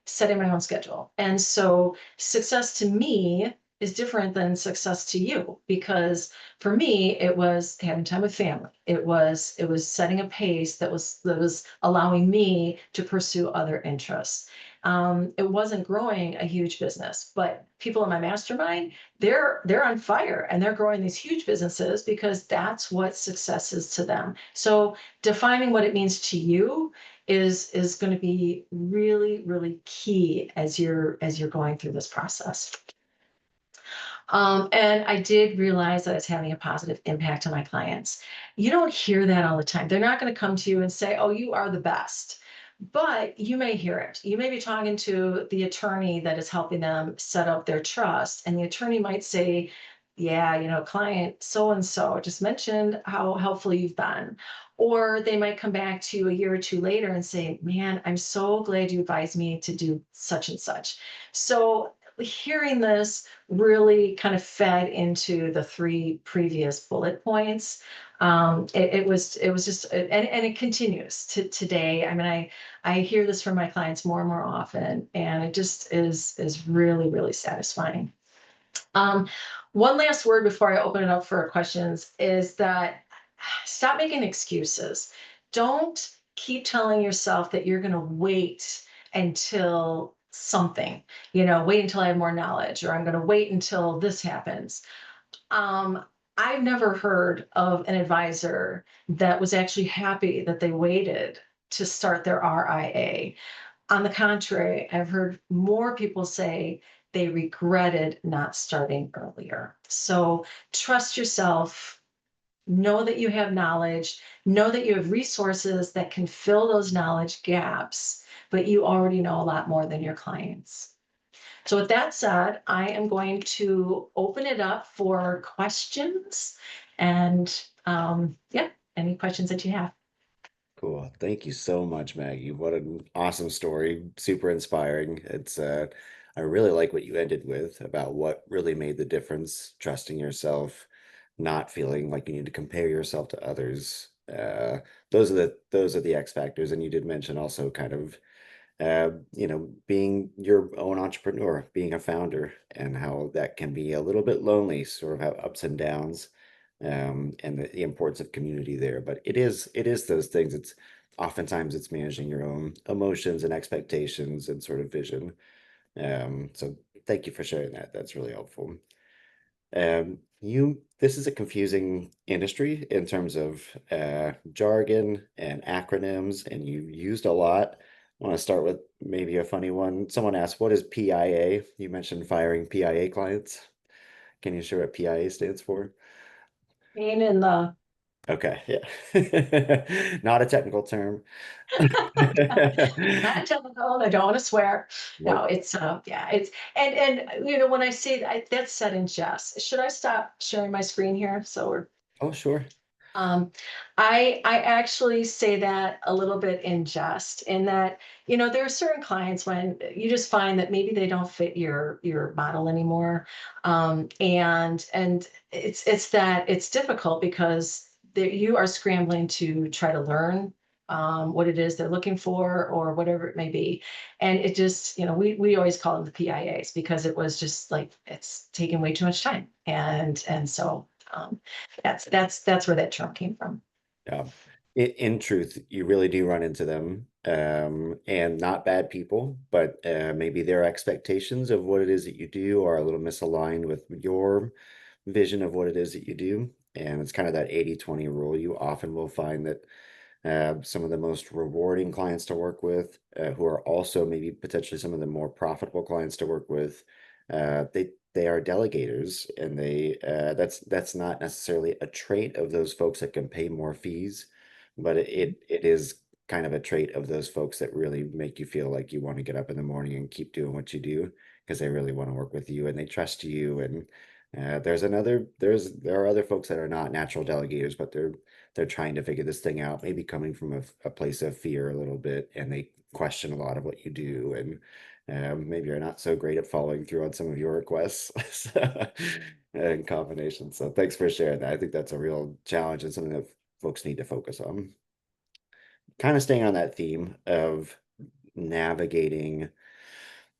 setting my own schedule. And so success to me is different than success to you, because for me it was having time with family. It was setting a pace that was allowing me to pursue other interests. It wasn't growing a huge business, but people in my mastermind, they're on fire and they're growing these huge businesses because that's what success is to them. So defining what it means to you is going to be really, really key as you're going through this process. And I did realize that it's having a positive impact on my clients. You don't hear that all the time. They're not going to come to you and say, "Oh, you are the best." But you may hear it. You may be talking to the attorney that is helping them set up their trust, and the attorney might say, yeah, client so and so just mentioned how helpful you've been. Or they might come back to you a year or two later and say, man, I'm so glad you advised me to do such and such. So hearing this really kind of fed into the three previous bullet points. It was just, and it continues to today. I mean, I hear this from my clients more and more often, and it just is really, really satisfying. Um, One last word before I open it up for questions is that stop making excuses. Don't keep telling yourself that you're going to wait until something, wait until I have more knowledge, or I'm going to wait until this happens. Um, I've never heard of an advisor that was actually happy that they waited to start their RIA. On the contrary, I've heard more people say they regretted not starting earlier. So trust yourself, know that you have knowledge, know that you have resources that can fill those knowledge gaps, but you already know a lot more than your clients. So, with that said, I am going to open it up for questions. And yeah, any questions that you have. Cool. Thank you so much, Maggie. What an awesome story. Super inspiring. I really like what you ended with about what really made the difference, trusting yourself, not feeling like you need to compare yourself to others. Those are the X factors. And you did mention also kind of being your own entrepreneur, being a founder, and how that can be a little bit lonely, sort of have ups and downs, and the importance of community there. But it is those things. It's oftentimes it's managing your own emotions and expectations and sort of vision. So thank you for sharing that. That's really helpful. This is a confusing industry in terms of jargon and acronyms, and you used a lot. I want to start with maybe a funny one. Someone asked, "What is PIA?" You mentioned firing PIA clients. Can you share what PIA stands for? Being in the Okay, yeah. Not a technical term. not technical, I don't want to swear. No, Nope. it's yeah, it's and when I say that, that's said in jest. Should I stop sharing my screen here? So we're Oh, sure. Um, I actually say that a little bit in jest, in that there are certain clients when you just find that maybe they don't fit your model anymore, and it's that it's difficult because you are scrambling to try to learn what it is they're looking for or whatever it may be, and it just we always call them the PIAs because it was just like it's taking way too much time, and so. That's where that term came from. Yeah. In truth, you really do run into them, and not bad people, but maybe their expectations of what it is that you do are a little misaligned with your vision of what it is that you do. And it's kind of that 80-20 rule. You often will find that some of the most rewarding clients to work with, who are also maybe potentially some of the more profitable clients to work with. They are delegators, and that's not necessarily a trait of those folks that can pay more fees, but it is kind of a trait of those folks that really make you feel like you want to get up in the morning and keep doing what you do because they really want to work with you and they trust you. And there are other folks that are not natural delegators, but they're trying to figure this thing out, maybe coming from a place of fear a little bit, and they question a lot of what you do, and maybe you're not so great at following through on some of your requests in combination. So thanks for sharing that. I think that's a real challenge and something that folks need to focus on. Kind of staying on that theme of navigating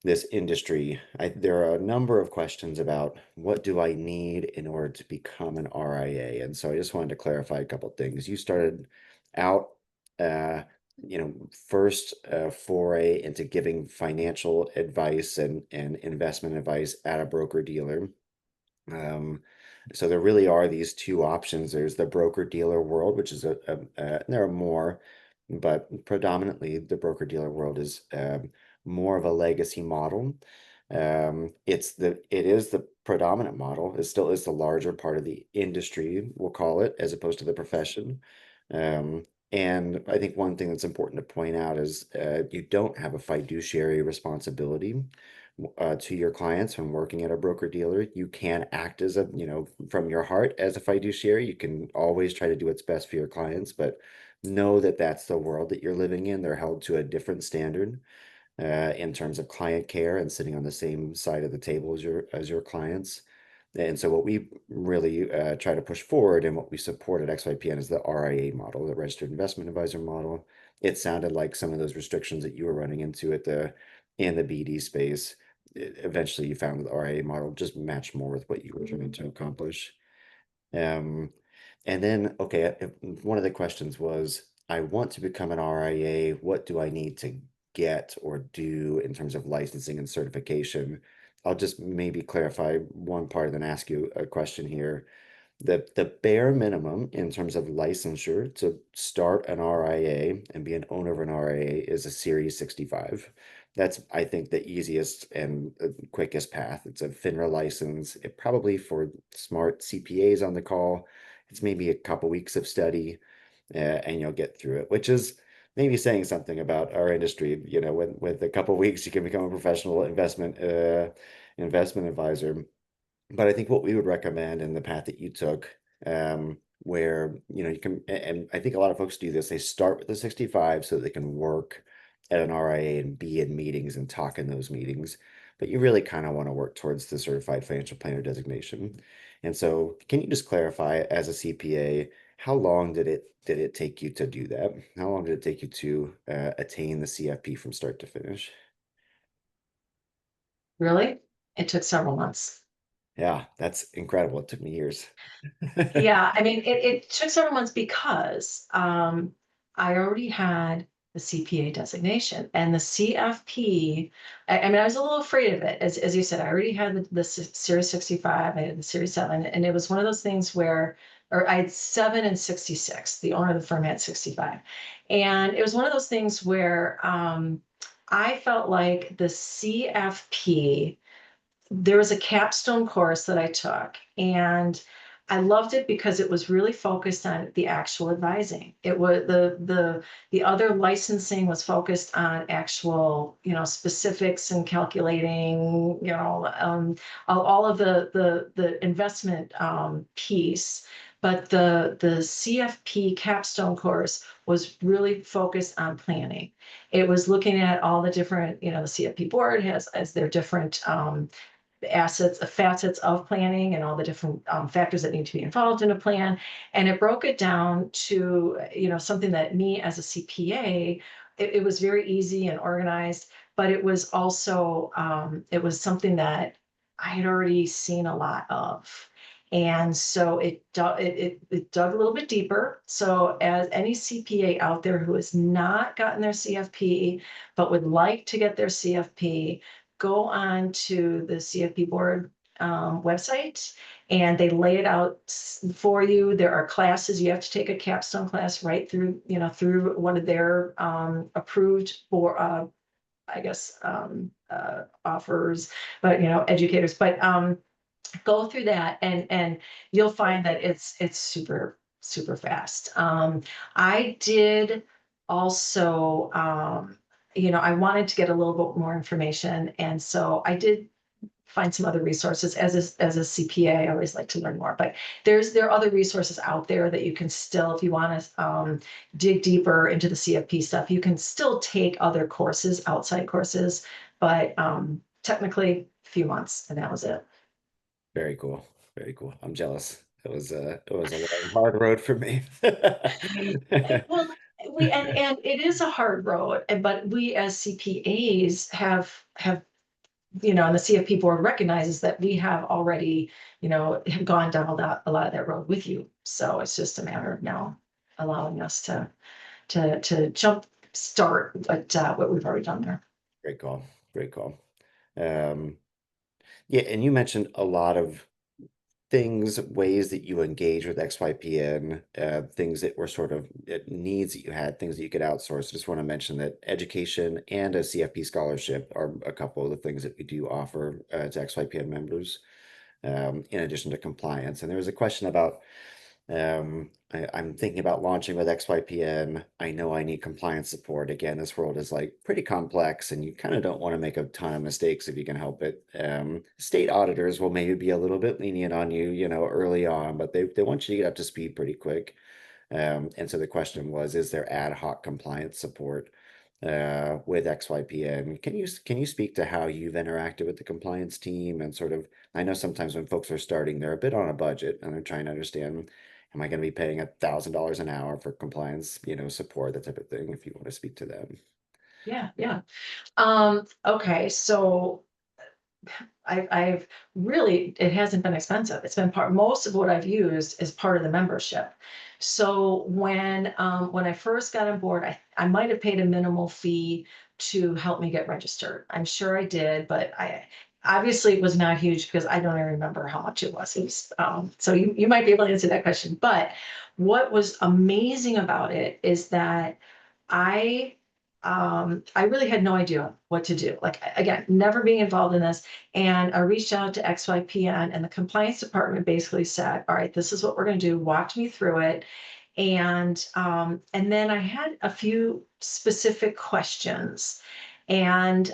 this industry, there are a number of questions about what do I need in order to become an RIA? And so I just wanted to clarify a couple of things. You started out, uh, first foray into giving financial advice and investment advice at a broker dealer. Um, so there really are these two options. There's the broker dealer world, which is there are more, but predominantly the broker dealer world is more of a legacy model. It is the predominant model. It still is the larger part of the industry, we'll call it, as opposed to the profession. And I think one thing that's important to point out is you don't have a fiduciary responsibility to your clients when working at a broker dealer. You can act as a, from your heart as a fiduciary. You can always try to do what's best for your clients, but know that that's the world that you're living in. They're held to a different standard in terms of client care and sitting on the same side of the table as your clients. And so what we really try to push forward and what we support at XYPN is the RIA model, the Registered Investment Advisor model. It sounded like some of those restrictions that you were running into in the BD space. Eventually, you found the RIA model just matched more with what you were trying to accomplish. Um, and then, okay, one of the questions was, I want to become an RIA. What do I need to get or do in terms of licensing and certification? I'll just maybe clarify one part and then ask you a question here. The bare minimum in terms of licensure to start an RIA and be an owner of an RIA is a Series 65. That's, I think, the easiest and quickest path. It's a FINRA license. It probably for smart CPAs on the call, it's maybe a couple weeks of study, and you'll get through it, which is maybe saying something about our industry. With a couple weeks, you can become a professional investment advisor. But I think what we would recommend in the path that you took, where you can, and I think a lot of folks do this, they start with the 65 so that they can work at an RIA and be in meetings and talk in those meetings. But you really kind of want to work towards the certified financial planner designation. And so, can you just clarify, as a CPA, how long did it take you to do that? How long did it take you to attain the CFP from start to finish? Really? It took several months. Yeah, that's incredible. It took me years. Yeah, I mean, it took several months because I already had the CPA designation and the CFP. I mean, I was a little afraid of it. As you said, I already had the Series 65, I had the Series 7, and it was one of those things where, or I had 7 and 66. The owner of the firm had 65. And it was one of those things where I felt like the CFP, there was a capstone course that I took, and I loved it because it was really focused on the actual advising. It was the other licensing was focused on actual, specifics and calculating, all of the investment piece. But the CFP capstone course was really focused on planning. It was looking at all the different, the CFP board has as their different facets of planning and all the different factors that need to be involved in a plan. And it broke it down to, something that me as a CPA, it was very easy and organized, but it was also, it was something that I had already seen a lot of. And so it dug a little bit deeper. So as any CPA out there who has not gotten their CFP, but would like to get their CFP, go on to the CFP board website, and they lay it out for you. There are classes. You have to take a capstone class right through, through one of their approved for, I guess, offers, but, educators. But go through that, and you'll find that it's super fast. I did also, I wanted to get a little bit more information, and so I did find some other resources. As a CPA, I always like to learn more, but there are other resources out there that you can still, if you want to dig deeper into the CFP stuff, you can still take other courses, outside courses, but technically a few months, and that was it. Very cool. Very cool. I'm jealous. It was a long, hard road for me. Well, and it is a hard road, but we as CPAs have, and the CFP board recognizes that we have already, have gone down a lot of that road with you. So it's just a matter of now allowing us to jump start what we've already done there. Great call. Great call. Um, yeah, and you mentioned a lot of things, ways that you engage with XYPN, things that were sort of needs that you had, things that you could outsource. I just want to mention that education and a CFP scholarship are a couple of the things that we do offer to XYPN members, in addition to compliance. And there was a question about I'm thinking about launching with XYPN. I know I need compliance support. Again, this world is like pretty complex, and you kind of don't want to make a ton of mistakes if you can help it. State auditors will maybe be a little bit lenient on you, early on, but they want you to get up to speed pretty quick. And so the question was, is there ad hoc compliance support with XYPN? Can you speak to how you've interacted with the compliance team and sort of, I know sometimes when folks are starting, they're a bit on a budget and they're trying to understand, am I going to be paying $1,000 an hour for compliance, support, that type of thing, if you want to speak to them. Yeah, yeah. Okay, so I've really, it hasn't been expensive. It's been most of what I've used is part of the membership. So when I first got on board, I might have paid a minimal fee to help me get registered. I'm sure I did, but I obviously it was not huge because I don't even remember how much it was. So you might be able to answer that question. But what was amazing about it is that I I really had no idea what to do. Like again, never being involved in this. And I reached out to XYPN, and the compliance department basically said, all right, this is what we're going to do. Walked me through it. And then I had a few specific questions, and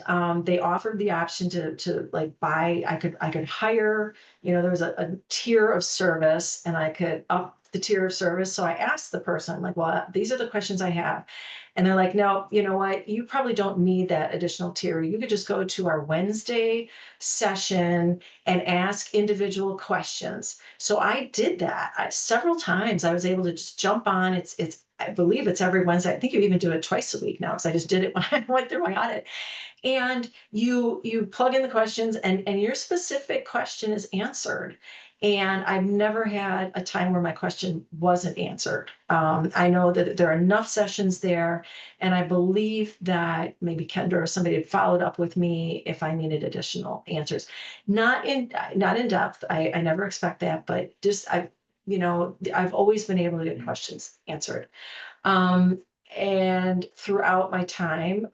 they offered the option to like buy. I could hire. There was a tier of service, and I could up the tier of service. So I asked the person, I'm like, well, these are the questions I have. And they're like, no, you know what? You probably don't need that additional tier. You could just go to our Wednesday session and ask individual questions. So I did that several times. I was able to just jump on. I believe it's every Wednesday. I think you even do it twice a week now because I just did it when I went through my audit. And you plug in the questions, and your specific question is answered. And I've never had a time where my question wasn't answered. I know that there are enough sessions there, and I believe that maybe Kendra or somebody had followed up with me if I needed additional answers. Not in depth. I never expect that, but just I've always been able to get questions answered. Um, and throughout my time,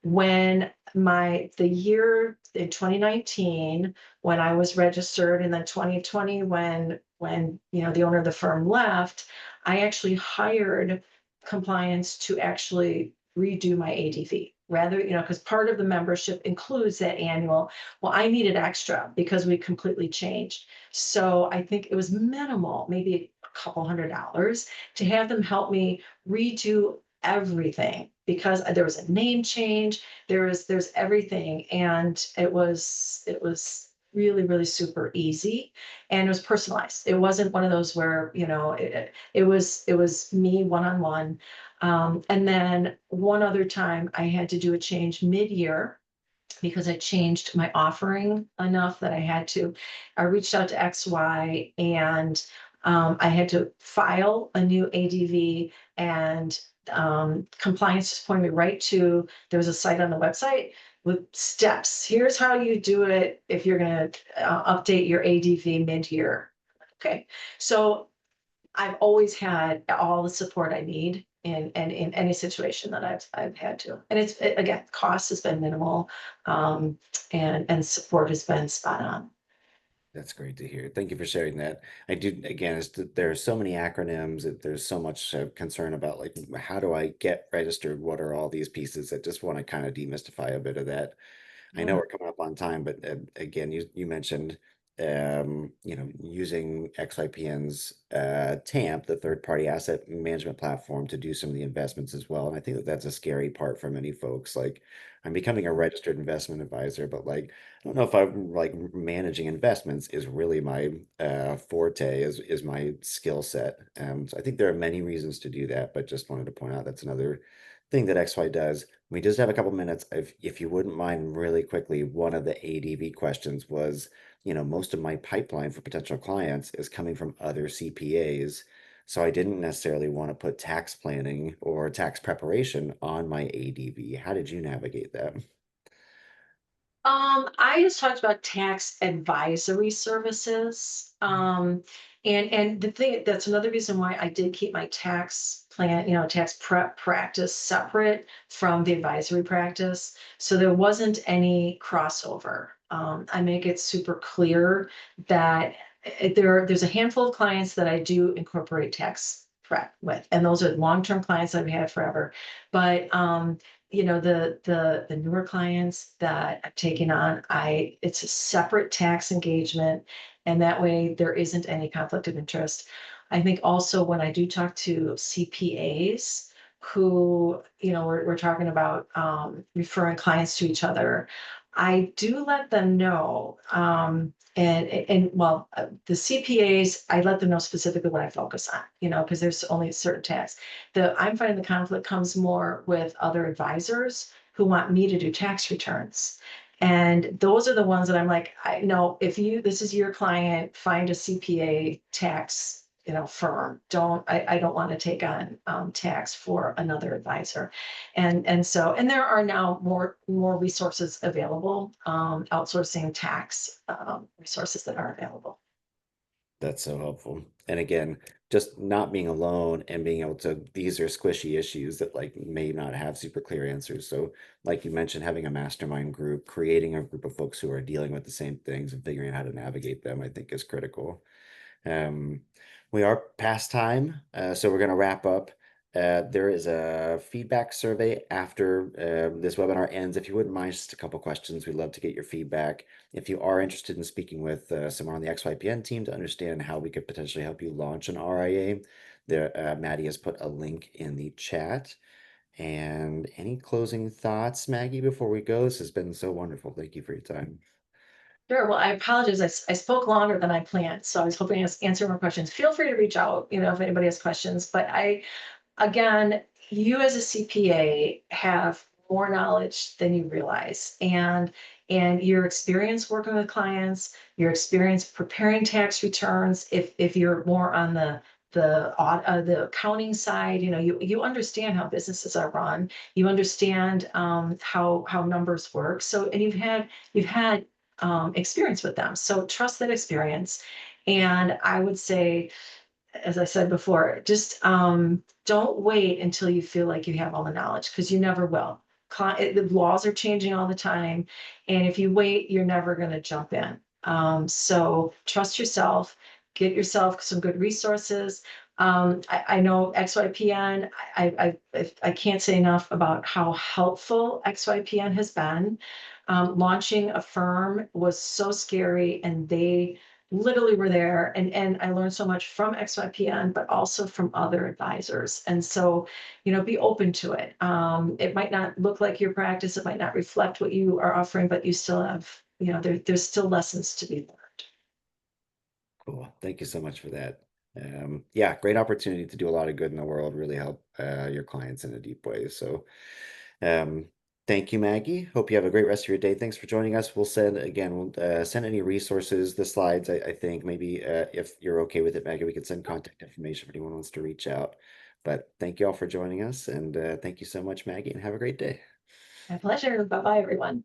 when the year in 2019, when I was registered, and then 2020, when the owner of the firm left, I actually hired compliance to actually redo my ADV. Rather, because part of the membership includes that annual. Well, I needed extra because we completely changed. So I think it was minimal, maybe a couple $100 to have them help me redo everything because there was a name change, there's everything, and it was really, really super easy, and it was personalized. It wasn't one of those where it was me one-on-one. And then one other time I had to do a change mid-year because I changed my offering enough that I reached out to XY, and I had to file a new ADV, and compliance just pointed me right to, there was a site on the website with steps. Here's how you do it if you're going to update your ADV mid-year. Okay. So I've always had all the support I need in any situation that I've had to. And again, cost has been minimal, and support has been spot on. That's great to hear. Thank you for sharing that. I do, again, there are so many acronyms, that there's so much concern about like, how do I get registered? What are all these pieces? I just want to kind of demystify a bit of that. I know Yeah. we're coming up on time, but again, you mentioned using XIPN's TAMP, the third party asset management platform, to do some of the investments as well. And I think that that's a scary part for many folks. Like, I'm becoming a registered investment advisor, but like, I don't know if I'm like managing investments is really my forte, is my skill set. So I think there are many reasons to do that, but just wanted to point out that's another thing that XY does. We just have a couple minutes. If you wouldn't mind, really quickly, one of the ADV questions was, most of my pipeline for potential clients is coming from other CPAs. So I didn't necessarily want to put tax planning or tax preparation on my ADV. How did you navigate that? I just talked about tax advisory services. And the thing that's another reason why I did keep my tax plan, tax prep practice separate from the advisory practice. So there wasn't any crossover. I make it super clear that there's a handful of clients that I do incorporate tax prep with, and those are long-term clients that I've had forever. But the newer clients that I'm taking on, it's a separate tax engagement, and that way there isn't any conflict of interest. I think also when I do talk to CPAs who, we're talking about referring clients to each other, I do let them know. The CPAs, I let them know specifically what I focus on, because there's only a certain tax. I'm finding the conflict comes more with other advisors who want me to do tax returns. And those are the ones that I'm like, I know if this is your client, find a CPA tax, firm. I don't want to take on tax for another advisor. And there are now more resources available, outsourcing tax resources that are available. That's so helpful. And again, just not being alone and being able to, these are squishy issues that like may not have super clear answers. So like you mentioned, having a mastermind group, creating a group of folks who are dealing with the same things and figuring out how to navigate them, I think is critical. Um, we are past time, so we're going to wrap up. There is a feedback survey after this webinar ends. If you wouldn't mind, just a couple questions. We'd love to get your feedback. If you are interested in speaking with someone on the XYPN team to understand how we could potentially help you launch an RIA, Maddie has put a link in the chat. And any closing thoughts, Maggie, before we go? This has been so wonderful. Thank you for your time. Sure. Well, I apologize. I spoke longer than I planned, so I was hoping to answer more questions. Feel free to reach out, if anybody has questions. But again, you as a CPA have more knowledge than you realize, and your experience working with clients, your experience preparing tax returns. If you're more on the accounting side, you understand how businesses are run. You understand how numbers work. So, and you've had experience with them. So trust that experience. And I would say, as I said before, just don't wait until you feel like you have all the knowledge, because you never will. The laws are changing all the time. And if you wait, you're never going to jump in. So trust yourself, get yourself some good resources. I know XYPN, I can't say enough about how helpful XYPN has been. Launching a firm was so scary, and they literally were there, and I learned so much from XYPN, but also from other advisors. And so, be open to it. It might not look like your practice, it might not reflect what you are offering, but you still have, there's still lessons to be learned. Cool. Thank you so much for that. Yeah, great opportunity to do a lot of good in the world, really help your clients in a deep way. So, um, thank you, Maggie. Hope you have a great rest of your day. Thanks for joining us. We'll send any resources, the slides, I think maybe if you're okay with it, Maggie, we could send contact information if anyone wants to reach out. But thank you all for joining us, and thank you so much, Maggie, and have a great day. My pleasure. Bye bye, everyone.